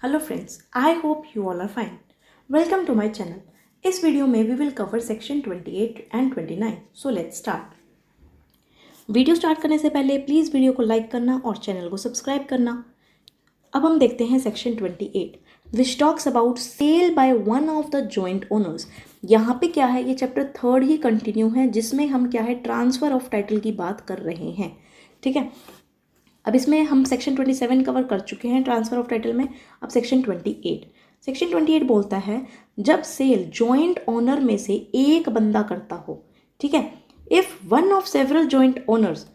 Hello friends, I hope you all are fine. Welcome to my channel. इस video में we will cover section 28 and 29। So let's start. Video start करने से पहले please video को like करना और channel को सब्सक्राइब करना। अब हम देखते हैं section 28 which talks about sale by one of the joint owners. यहाँ पे क्या है, ये चैप्टर 3 ही कंटिन्यू है जिसमें हम क्या है ट्रांसफ़र ऑफ टाइटल की बात कर रहे हैं। ठीक है, अब इसमें हम सेक्शन 27 कवर कर चुके हैं ट्रांसफ़र ऑफ टाइटल में। अब सेक्शन 28 बोलता है जब सेल जॉइंट ओनर में से एक बंदा करता हो। ठीक है, if one of several joint owners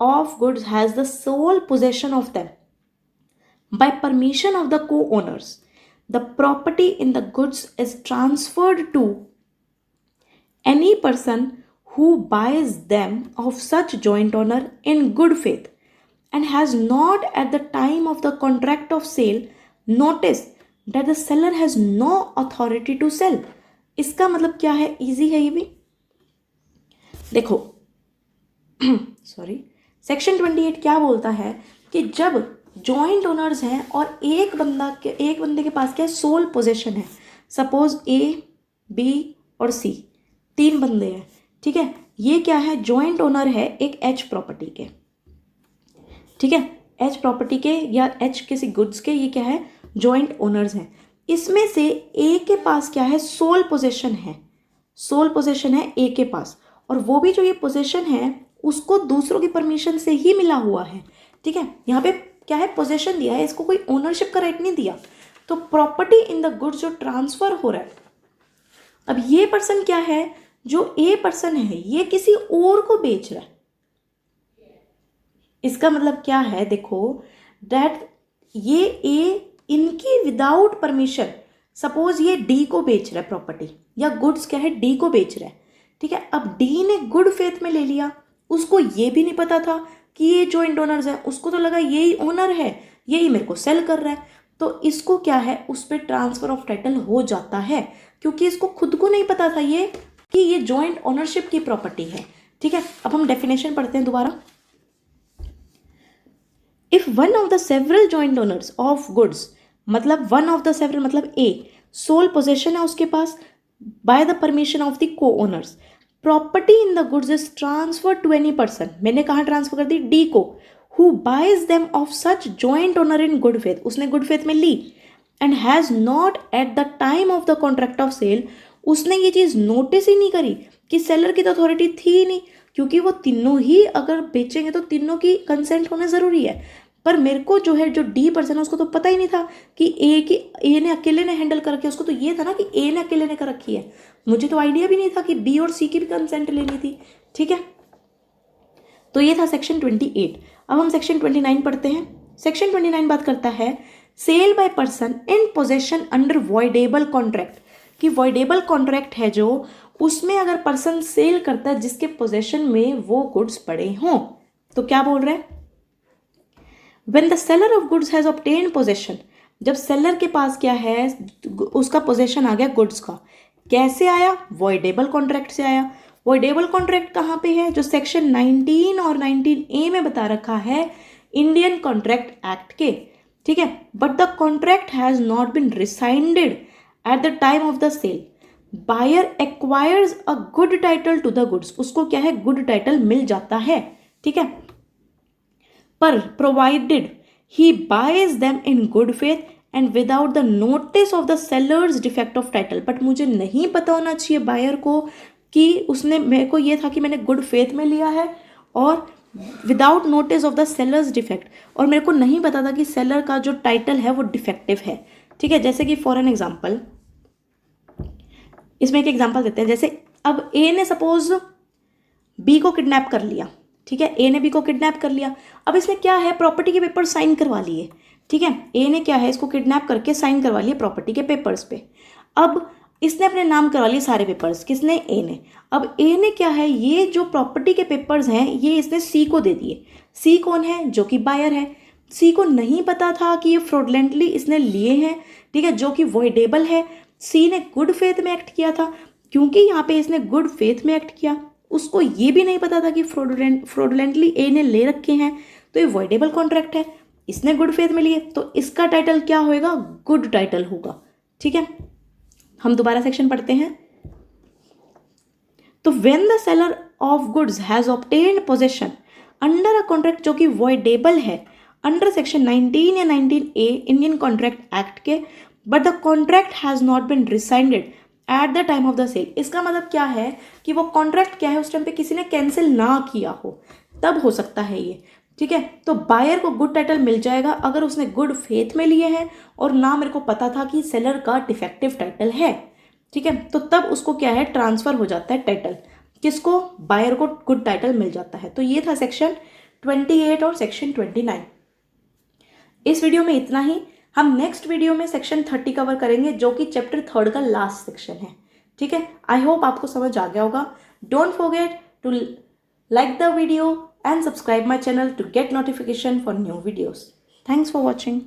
of goods has the sole possession of them by permission of the co-owners, the property in the goods is transferred to any person who buys them of such joint owner in good faith and has not at the time of the contract of sale noticed that the seller has no authority to sell। इसका मतलब क्या है, easy है ये भी। देखो sorry, section 28 क्या बोलता है कि जब जॉइंट ओनर्स हैं और एक बंदे के पास क्या है, सोल पोजेशन है। सपोज ए, बी और सी, 3 बंदे हैं। ठीक है, ये क्या है, जॉइंट ओनर है एक एच प्रॉपर्टी के। ठीक है, एच प्रॉपर्टी के या एच किसी गुड्स के, ये क्या है, जॉइंट ओनर्स हैं। इसमें से ए के पास क्या है, सोल पोजेशन है। सोल पोजेशन है ए के पास, और वो भी जो ये पोजेशन है उसको दूसरों की परमिशन से ही मिला हुआ है। ठीक है, यहाँ पे क्या है, पोजेशन दिया है, इसको कोई ओनरशिप का राइट नहीं दिया। तो प्रॉपर्टी इन द गुड्स जो ट्रांसफर हो रहा है, अब ये पर्सन क्या है, जो ए पर्सन है ये किसी और को बेच रहा है। इसका मतलब क्या है, देखो दैट ये ए इनकी विदाउट परमिशन, सपोज ये डी को बेच रहा है प्रॉपर्टी, या गुड्स क्या है डी को बेच रहा है। ठीक है, अब डी ने गुड फेथ में ले लिया, उसको ये भी नहीं पता था कि ये जॉइंट ओनर्स है, उसको तो लगा यही ओनर है, यही मेरे को सेल कर रहा है। तो इसको क्या है, उस पर ट्रांसफर ऑफ टाइटल हो जाता है, क्योंकि इसको खुद को नहीं पता था ये कि ये जॉइंट ओनरशिप की प्रॉपर्टी है। ठीक है, अब हम डेफिनेशन पढ़ते हैं दोबारा। If one of the several joint owners of goods, मतलब वन ऑफ द सेवरल मतलब ए, सोल पोजेशन है उसके पास by the permission of the co owners, property in the goods is transfer to any person, मैंने कहाँ transfer कर दी, D को, who buys them of such joint owner in good faith, उसने good faith में ली, and has not at the time of the contract of cell, उसने ये चीज़ नोटिस ही नहीं करी कि सेलर की तो अथॉरिटी थी ही नहीं, क्योंकि वो तीनों ही अगर बेचेंगे तो तीनों की कंसेंट होना ज़रूरी है। पर मेरे को जो है, जो डी पर्सन है उसको तो पता ही नहीं था कि ए ने अकेले ने हैंडल कर रखी है, उसको तो ये था ना कि ए ने अकेले ने कर रखी है, मुझे तो आइडिया भी नहीं था कि बी और सी की भी कंसेंट लेनी थी। ठीक है, तो ये था सेक्शन 28। अब हम सेक्शन 29 पढ़ते हैं। सेक्शन 29 बात करता है sale by person in possession under voidable contract, कि वॉइडेबल कॉन्ट्रैक्ट है जो, उसमें अगर पर्सन सेल करता है जिसके पोजेशन में वो गुड्स पड़े हों। तो क्या बोल रहे हैं, When the seller of goods has obtained possession, जब सेलर के पास क्या है, उसका पोजेशन आ गया गुड्स का, कैसे आया, वॉइडेबल कॉन्ट्रैक्ट से आया। वॉइडेबल कॉन्ट्रैक्ट कहाँ पे है, जो सेक्शन 19 और 19A में बता रखा है इंडियन कॉन्ट्रैक्ट एक्ट के। ठीक है, but the contract has not been rescinded at the time of the sale, buyer acquires a good title to the goods, उसको क्या है, गुड टाइटल मिल जाता है। ठीक है, पर provided he buys them in good faith and without the notice of the seller's defect of title, but मुझे नहीं पता होना चाहिए बायर को कि उसने, मेरे को ये था कि मैंने गुड फेथ में लिया है और without notice of the seller's defect, और मेरे को नहीं पता था कि सेलर का जो टाइटल है वो डिफेक्टिव है। ठीक है, जैसे कि फॉर एन एग्जाम्पल, इसमें एक एग्जाम्पल देते हैं। जैसे अब ए ने सपोज बी को किडनैप कर लिया। ठीक है, ए ने बी को किडनैप कर लिया। अब इसने क्या है, प्रॉपर्टी के पेपर साइन करवा लिए। ठीक है, ए ने क्या है, इसको किडनैप करके साइन करवा लिए प्रॉपर्टी के पेपर्स पे। अब इसने अपने नाम करवा लिए सारे पेपर्स, किसने, ए ने। अब ए ने क्या है, ये जो प्रॉपर्टी के पेपर्स हैं ये इसने सी को दे दिए। सी कौन है, जो कि बायर है। सी को नहीं पता था कि ये फ्रॉडलेंटली इसने लिए हैं। ठीक है, जो कि वॉइडेबल है। सी ने गुड फेथ में एक्ट किया था, क्योंकि यहाँ पे इसने गुड फेथ में एक्ट किया, उसको ये भी नहीं पता था कि फ्रॉडलेंटली ए ने ले रखे हैं, तो ये वॉइडेबल कॉन्ट्रैक्ट है। इसने गुड फेथ में लिए तो इसका टाइटल क्या होएगा, गुड टाइटल होगा। ठीक है, हम दोबारा सेक्शन पढ़ते हैं। तो when the seller of goods has obtained possession under a contract जो कि वॉइडेबल है अंडर सेक्शन 19 या 19A इंडियन कॉन्ट्रैक्ट एक्ट के, but the contract has not been rescinded at the time of the sale. इसका मतलब क्या है कि वो कॉन्ट्रैक्ट क्या है उस टाइम पे किसी ने कैंसिल ना किया हो, तब हो सकता है ये। ठीक है, तो बायर को गुड टाइटल मिल जाएगा अगर उसने गुड फेथ में लिए हैं और ना मेरे को पता था कि सेलर का डिफेक्टिव टाइटल है। ठीक है, तो तब उसको क्या है, ट्रांसफर हो जाता है टाइटल, किसको, बायर को गुड टाइटल मिल जाता है। तो ये था सेक्शन 28 और सेक्शन 29। इस वीडियो में इतना ही। हम नेक्स्ट वीडियो में सेक्शन 30 कवर करेंगे जो कि चैप्टर 3 का लास्ट सेक्शन है। ठीक है, आई होप आपको समझ आ गया होगा। Don't forget to like the video and subscribe my channel to get notification for new videos. Thanks for watching.